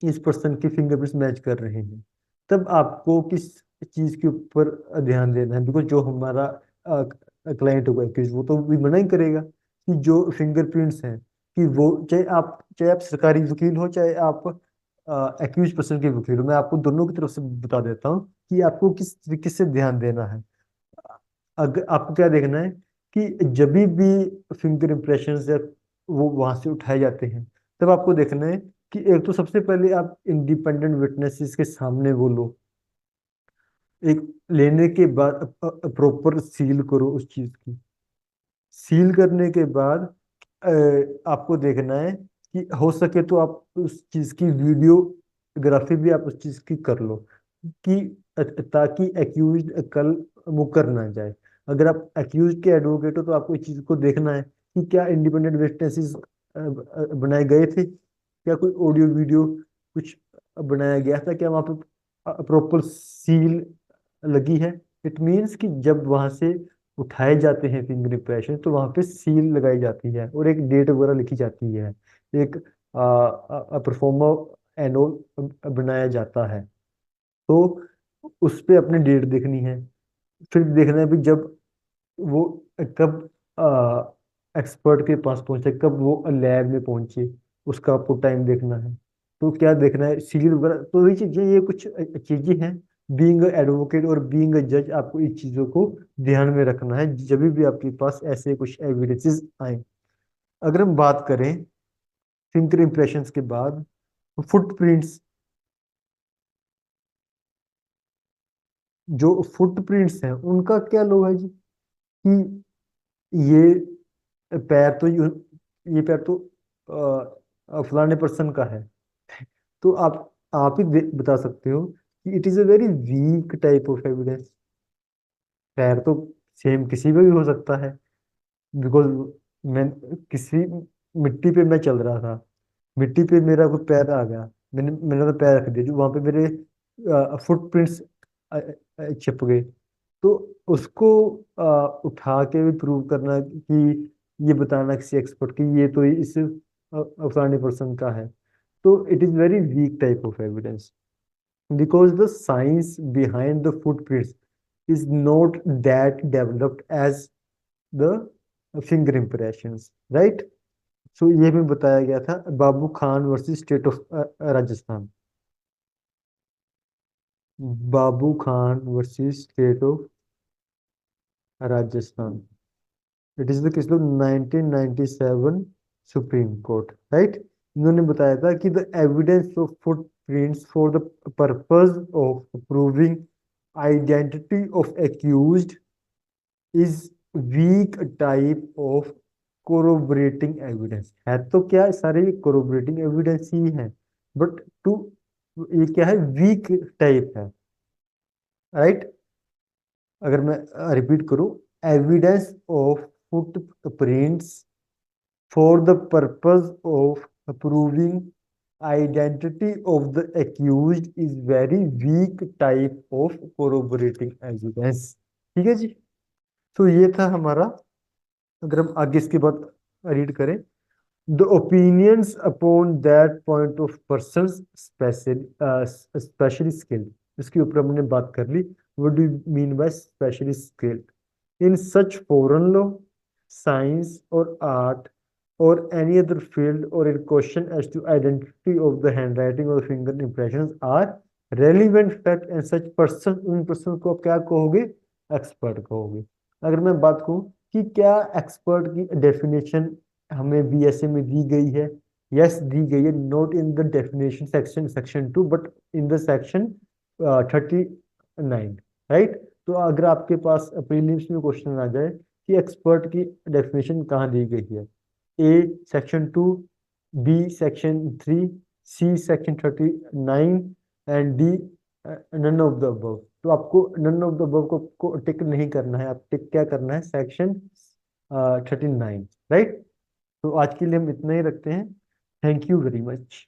इस पर्सन के फिंगरप्रिंट्स मैच कर रहे हैं, तब आपको किस चीज के ऊपर ध्यान देना है? बिकॉज जो हमारा क्लाइंट होगा कि वो तो भी मना ही करेगा कि जो फिंगरप्रिंट्स हैं, कि वो चाहे आप सरकारी वकील हो, चाहे आप एक्यूज पर्सन के वकील हो, मैं आपको दोनों की तरफ से बता देता हूँ कि आपको किस तरीके से ध्यान देना है। अगर आपको क्या देखना है कि जब भी फिंगर इम्प्रेशन या वो वहां से उठाए जाते हैं, तब आपको देखना है कि एक तो सबसे पहले आप इंडिपेंडेंट विटनेसेस के सामने वो लो, एक लेने के बाद प्रॉपर सील करो उस चीज की। सील करने के बाद आपको देखना है कि हो सके तो आप उस चीज की वीडियोग्राफी भी आप उस चीज की कर लो, कि ताकि एक्यूज कल मुकर ना जाए। अगर आप एक्यूज के एडवोकेट हो, तो आपको इस चीज को देखना है कि क्या इंडिपेंडेंट विटनेसेस बनाए गए थे, क्या कोई ऑडियो वीडियो कुछ बनाया गया था, क्या वहां पर प्रॉपर सील लगी है। इट मीन्स कि जब वहां से उठाए जाते हैं फिंगर इम्प्रेशन, तो वहां पे सील लगाई जाती है और एक डेट वगैरह लिखी जाती है, एक परफॉर्मा एनोल बनाया जाता है। तो उस पे अपनी डेट देखनी है, फिर देखना है भी जब वो कब एक्सपर्ट के पास पहुंचे, कब वो लैब में पहुंचे, उसका आपको टाइम देखना है। तो क्या देखना है, सील वगैरह, तो ये चीजें, ये कुछ चीजें हैं बीइंग एडवोकेट और बीइंग अ जज, आपको इस चीजों को ध्यान में रखना है जब भी आपके पास ऐसे कुछ एविडेंसेस आए। अगर हम बात करें फिंगर इंप्रेशंस के बाद, फुटप्रिंट्स, जो फुटप्रिंट्स हैं उनका क्या लो है जी, कि ये पैर तो ये पैर तो फलाने पर्सन का है। तो आप ही बता सकते हो कि it is a very weak type of evidence. पैर तो सेम किसी पे भी हो सकता है, बिकॉज मैं किसी मिट्टी पे मैं चल रहा था, मिट्टी पे मेरा कोई पैर आ गया, मैंने तो पैर रख दिया, जो वहां पे मेरे फुटप्रिंट्स छिप गए। तो उसको उठा के भी प्रूव करना कि ये बताना किसी एक्सपर्ट की ये तो इस फलाने पर्सन का है, तो it is very weak type of evidence, because the science behind the footprints is not that developed as the finger impressions, right? So ये भी बताया गया था Babu Khan versus state of Rajasthan, Babu Khan versus state of Rajasthan. It is the case of 1997 supreme court, right? इन्होंने बताया था कि the evidence of footprints for the purpose of proving identity of accused is weak type of corroborating evidence. है तो क्या सारे कोरोबरेटिंग evidence ही है, but to ये क्या है, वीक टाइप है, राइट? अगर मैं रिपीट करूं, evidence of footprints for the purpose of proving identity of the accused is very weak type of corroborating evidence. ठीक है जी। तो ये था हमारा, अगर हम आगे इसके बाद रीड करें, the opinions upon that point of person specially skilled, इसके ऊपर हमने बात कर ली। What do you mean by specially skilled in such foreign law, science और आर्ट और एनी अदर फील्ड, और in question as to identity of the handwriting और finger impressions are relevant fact and such person, उन person को आप क्या कहोगे, expert कहोगे। अगर मैं बात कहूँ कि क्या एक्सपर्ट की डेफिनेशन हमें बीएसए में दी गई है, यस दी गई है, not in the definition section section 2 but in the section 39, right? तो अगर आपके पास प्रीलिम्स में क्वेश्चन आ जाए कि एक्सपर्ट की डेफिनेशन कहाँ दी गई है, A section 2, B section 3, C section 39 and D none of the above, तो आपको नन ऑफ द अबव को टिक नहीं करना है, आप टिक क्या करना है, सेक्शन 39, राइट? तो आज के लिए हम इतना ही रखते हैं। Thank you very much.